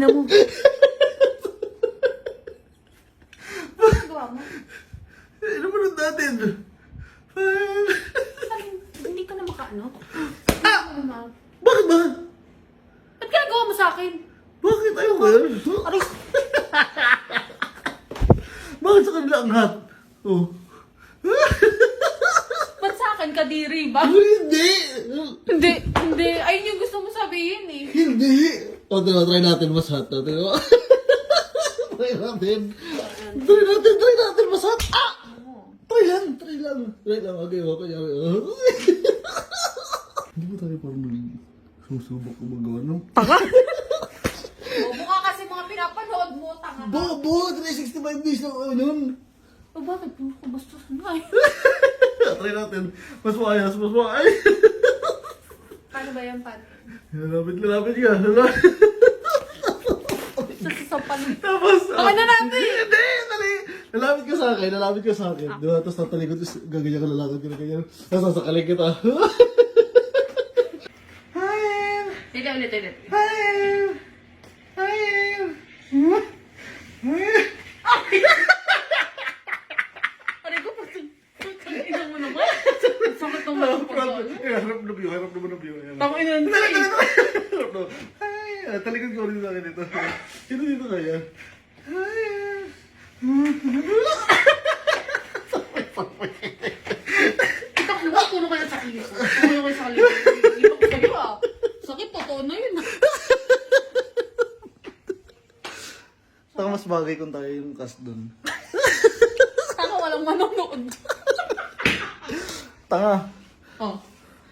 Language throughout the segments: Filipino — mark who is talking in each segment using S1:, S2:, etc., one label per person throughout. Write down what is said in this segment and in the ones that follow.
S1: ina mo. Ano gawa mo?
S2: Ano ba nun natin?
S1: Hindi ka na makaano?
S2: Bakit ba?
S1: Ba't ginagawa mo sa akin?
S2: Bakit? Ayaw ba yan?
S1: Aray!
S2: Bakit sa kanila ang hat? Oh.
S1: Ba't sa akin kadiri ba?
S2: Hindi!
S1: Hindi. Ayun yung gusto mo sabihin eh.
S2: Hindi! O, try natin mas hot. Try natin. Try natin mas hot. Ah! Try lang. Okay, okay. Hindi ba tayo parang susubok ko magawa ng...
S1: Tanga? Bobo ka kasi mga pinapanood mo, tanga ka.
S2: Bobo! 365 days lang ako nun.
S1: O bakit? Puro ko bastos na eh.
S2: Try natin. Mas maayos.
S1: Paano ba yan, Pat?
S2: Lalapit ka.
S1: Sasasapan.
S2: Tapos...
S1: Baka na natin!
S2: Hindi! Dali! Lalapit ka sa akin. Diba? Tapos tatalikod. Tapos gaganyan ka lalakad ka na ganyan. Tapos sasakalik kita.
S1: Ulit. Aray ko, pagkakainan mo naman. Sakit ng mga pagkakas.
S2: Harap na view.
S1: Tangin na naman.
S2: Harap na. Talikod ko rin sa akin dito. Sino dito kaya?
S1: Kita ko ba, puno kaya sa kilis. Puno kaya sa kilis. Hindi ko sa'yo ah. Sakit, totoo na yun.
S2: Saka mas bagay kung tayo yung cast dun.
S1: Tanga, walang manonood.
S2: Tanga.
S1: Oh.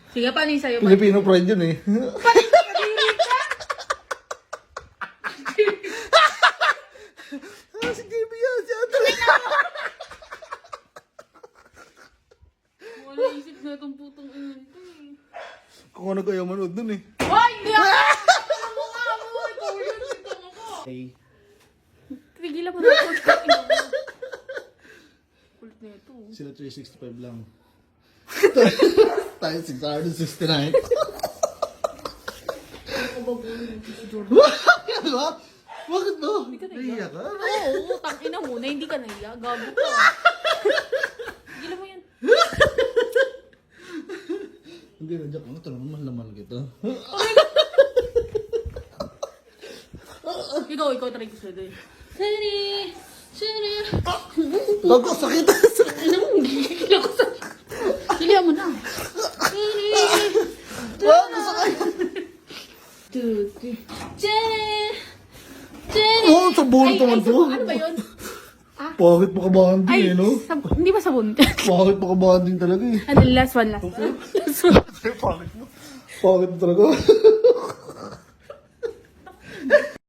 S1: Sige, paano yung sa'yo?
S2: Filipino pride yun eh. Si JB yan. Si Andre.
S1: Wala isip na itong putong ino nito eh.
S2: Kung ano kayo manood dun eh.
S1: Hoy! Hindi ako! Ano mukha mo? Ikaw yun, ito ako.
S2: Hey.
S1: Tigilan mo na ako. Kulit na ito.
S2: Sila 365 lang. Tayo 669.
S1: Ako ba buhay dito si Jordan?
S2: Diba? Bakit no?
S1: Hindi ka
S2: Nahiya ka?
S1: Oo, tangina mo na hindi ka nahiya. Gago ka. Tigilan mo yan.
S2: Hindi na joke. Ano talaga mahal kita?
S1: Ikaw try ko sa'yo doon. Sorry.
S2: Bago, sakit.
S1: Ano mo? Gigil ako sa... Gilihan mo na.
S2: Wag, gusto kayo. Oh, sabon naman to.
S1: Ano ba yun?
S2: Bakit makabanding eh, no?
S1: Hindi ba sabon?
S2: Bakit makabanding talaga eh?
S1: Ano, last one.
S2: Bakit mo? Bakit mo talaga?